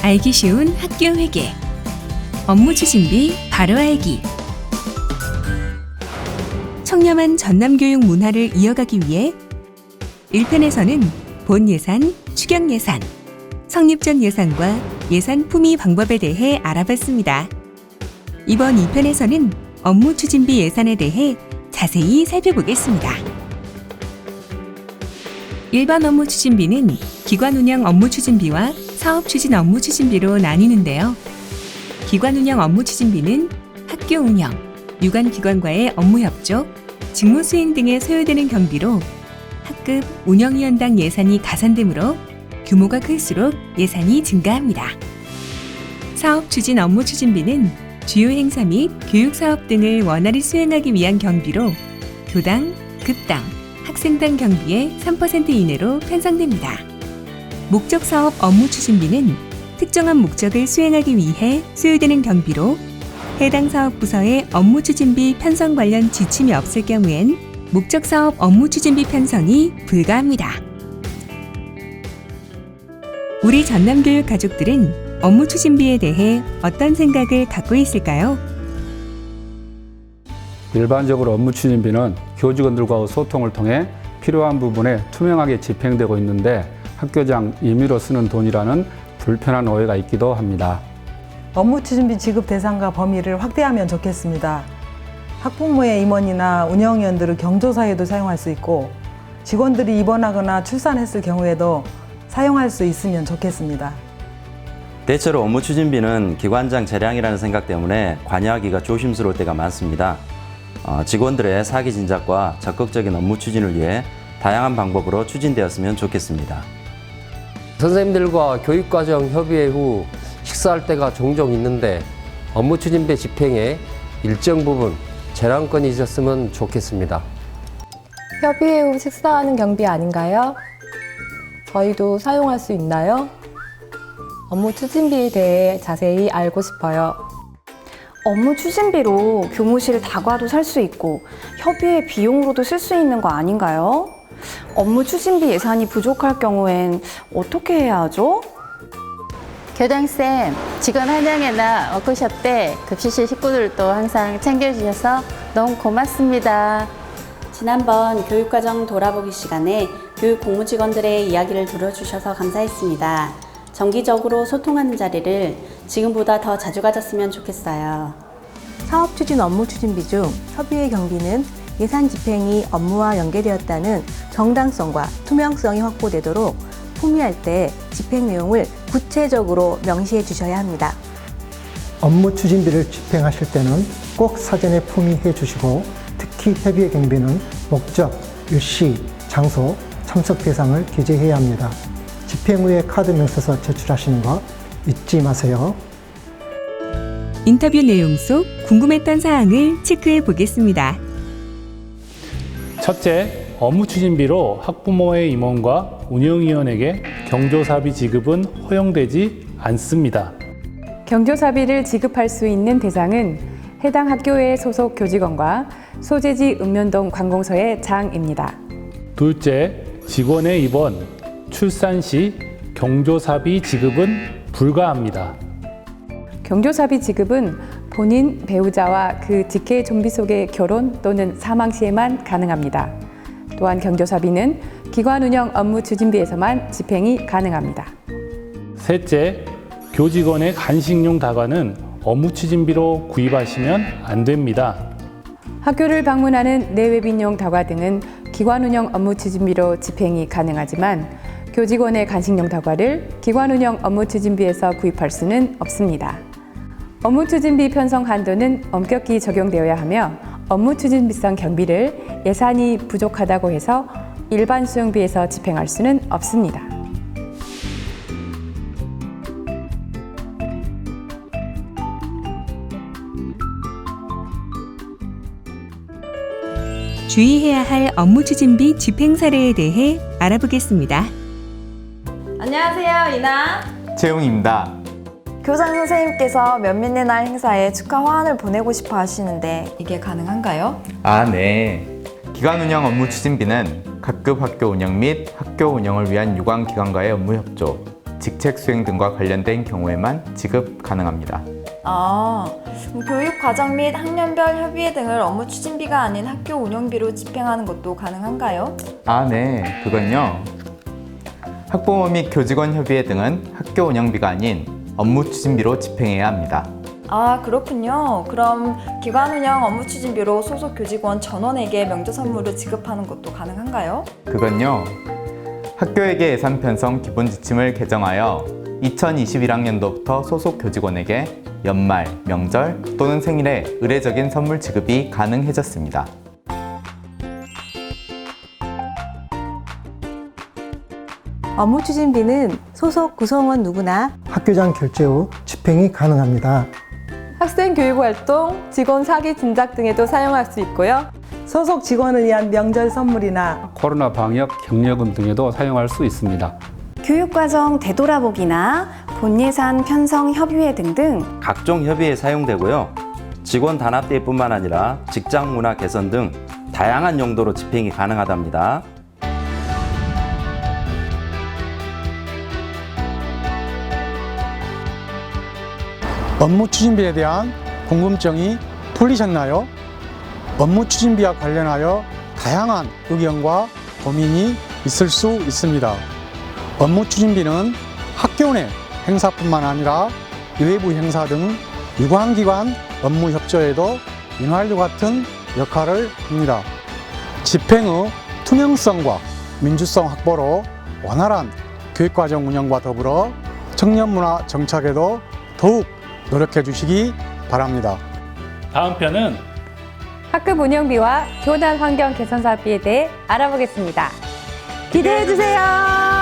알기 쉬운 학교 회계. 업무 추진비 바로 알기. 청렴한 전남교육 문화를 이어가기 위해 1편에서는 본 예산, 추경 예산, 성립 전 예산과 예산 품위 방법에 대해 알아봤습니다. 이번 2편에서는 업무 추진비 예산에 대해 자세히 살펴보겠습니다. 일반 업무 추진비는 기관 운영 업무 추진비와 사업 추진 업무 추진비로 나뉘는데요. 기관 운영 업무 추진비는 학교 운영, 유관기관과의 업무 협조, 직무 수행 등에 소요되는 경비로 학급 운영위원당 예산이 가산되므로 규모가 클수록 예산이 증가합니다. 사업 추진 업무 추진비는 주요 행사 및 교육사업 등을 원활히 수행하기 위한 경비로 교당, 급당, 학생당 경비의 3% 이내로 편성됩니다. 목적사업 업무 추진비는 특정한 목적을 수행하기 위해 소요되는 경비로 해당 사업부서의 업무 추진비 편성 관련 지침이 없을 경우엔 목적사업 업무 추진비 편성이 불가합니다. 우리 전남교육 가족들은 업무 추진비에 대해 어떤 생각을 갖고 있을까요? 일반적으로 업무 추진비는 교직원들과의 소통을 통해 필요한 부분에 투명하게 집행되고 있는데 학교장 임의로 쓰는 돈이라는 불편한 오해가 있기도 합니다. 업무 추진비 지급 대상과 범위를 확대하면 좋겠습니다. 학부모의 임원이나 운영위원들을 경조사에도 사용할 수 있고 직원들이 입원하거나 출산했을 경우에도 사용할 수 있으면 좋겠습니다. 대체로 업무 추진비는 기관장 재량이라는 생각 때문에 관여하기가 조심스러울 때가 많습니다. 직원들의 사기 진작과 적극적인 업무 추진을 위해 다양한 방법으로 추진되었으면 좋겠습니다. 선생님들과 교육과정 협의회 후 식사할 때가 종종 있는데 업무 추진비 집행에 일정 부분 재량권이 있었으면 좋겠습니다. 협의회 후 식사하는 경비 아닌가요? 저희도 사용할 수 있나요? 업무 추진비에 대해 자세히 알고 싶어요. 업무 추진비로 교무실 다과도 살 수 있고 협의회 비용으로도 쓸 수 있는 거 아닌가요? 업무 추진비 예산이 부족할 경우엔 어떻게 해야 하죠? 교장쌤, 직원 환영회나 워크숍 때 급식실 식구들도 항상 챙겨주셔서 너무 고맙습니다. 지난번 교육과정 돌아보기 시간에 교육 공무직원들의 이야기를 들어주셔서 감사했습니다. 정기적으로 소통하는 자리를 지금보다 더 자주 가졌으면 좋겠어요. 사업 추진 업무 추진비 중 협의회 경비는 예산 집행이 업무와 연계되었다는 정당성과 투명성이 확보되도록 품위할 때 집행 내용을 구체적으로 명시해 주셔야 합니다. 업무 추진비를 집행하실 때는 꼭 사전에 품위해 주시고 특히 협의회 경비는 목적, 일시, 장소, 참석 대상을 기재해야 합니다. 집행 후에 카드명 써서 제출하시는 거 잊지 마세요. 인터뷰 내용 속 궁금했던 사항을 체크해 보겠습니다. 첫째, 업무 추진비로 학부모의 임원과 운영위원에게 경조사비 지급은 허용되지 않습니다. 경조사비를 지급할 수 있는 대상은 해당 학교의 소속 교직원과 소재지 읍면동 관공서의 장입니다. 둘째, 직원의 입원, 출산 시 경조사비 지급은 불가합니다. 경조사비 지급은 본인, 배우자와 그 직계 좀비 속의 결혼 또는 사망 시에만 가능합니다. 또한 경조사비는 기관 운영 업무 추진비에서만 집행이 가능합니다. 셋째, 교직원의 간식용 다과는 업무 추진비로 구입하시면 안 됩니다. 학교를 방문하는 내외빈용 다과 등은 기관 운영 업무 추진비로 집행이 가능하지만 교직원의 간식용 다과를 기관 운영 업무 추진비에서 구입할 수는 없습니다. 업무 추진비 편성 한도는 엄격히 적용되어야 하며 업무 추진비성 경비를 예산이 부족하다고 해서 일반 수용비에서 집행할 수는 없습니다. 주의해야 할 업무 추진비 집행 사례에 대해 알아보겠습니다. 안녕하세요, 이나. 재용입니다. 교장 선생님께서 면밀의 날 행사에 축하 화환을 보내고 싶어 하시는데 이게 가능한가요? 네. 기관 운영 업무 추진비는 각급 학교 운영 및 학교 운영을 위한 유관기관과의 업무 협조, 직책 수행 등과 관련된 경우에만 지급 가능합니다. 교육 과정 및 학년별 협의회 등을 업무 추진비가 아닌 학교 운영비로 집행하는 것도 가능한가요? 네. 그건요. 학부모 및 교직원 협의회 등은 학교 운영비가 아닌 업무 추진비로 집행해야 합니다. 그렇군요. 그럼 기관 운영 업무 추진비로 소속 교직원 전원에게 명절 선물을 지급하는 것도 가능한가요? 그건요. 학교에게 예산 편성 기본 지침을 개정하여 2021학년도부터 소속 교직원에게 연말, 명절 또는 생일에 의례적인 선물 지급이 가능해졌습니다. 업무 추진비는 소속 구성원 누구나 학교장 결제 후 집행이 가능합니다. 학생 교육 활동, 직원 사기 진작 등에도 사용할 수 있고요. 소속 직원을 위한 명절 선물이나 코로나 방역 격려금 등에도 사용할 수 있습니다. 교육과정 되돌아보기나 본예산 편성 협의회 등등 각종 협의에 사용되고요. 직원 단합대회뿐만 아니라 직장 문화 개선 등 다양한 용도로 집행이 가능하답니다. 업무 추진비에 대한 궁금증이 풀리셨나요? 업무 추진비와 관련하여 다양한 의견과 고민이 있을 수 있습니다. 업무 추진비는 학교 내 행사뿐만 아니라 외부 행사 등 유관기관 업무 협조에도 인활유 같은 역할을 합니다. 집행의 투명성과 민주성 확보로 원활한 교육과정 운영과 더불어 청년문화 정착에도 더욱 노력해 주시기 바랍니다. 다음 편은 학급 운영비와 교단 환경 개선 사업비에 대해 알아보겠습니다. 기대해 주세요.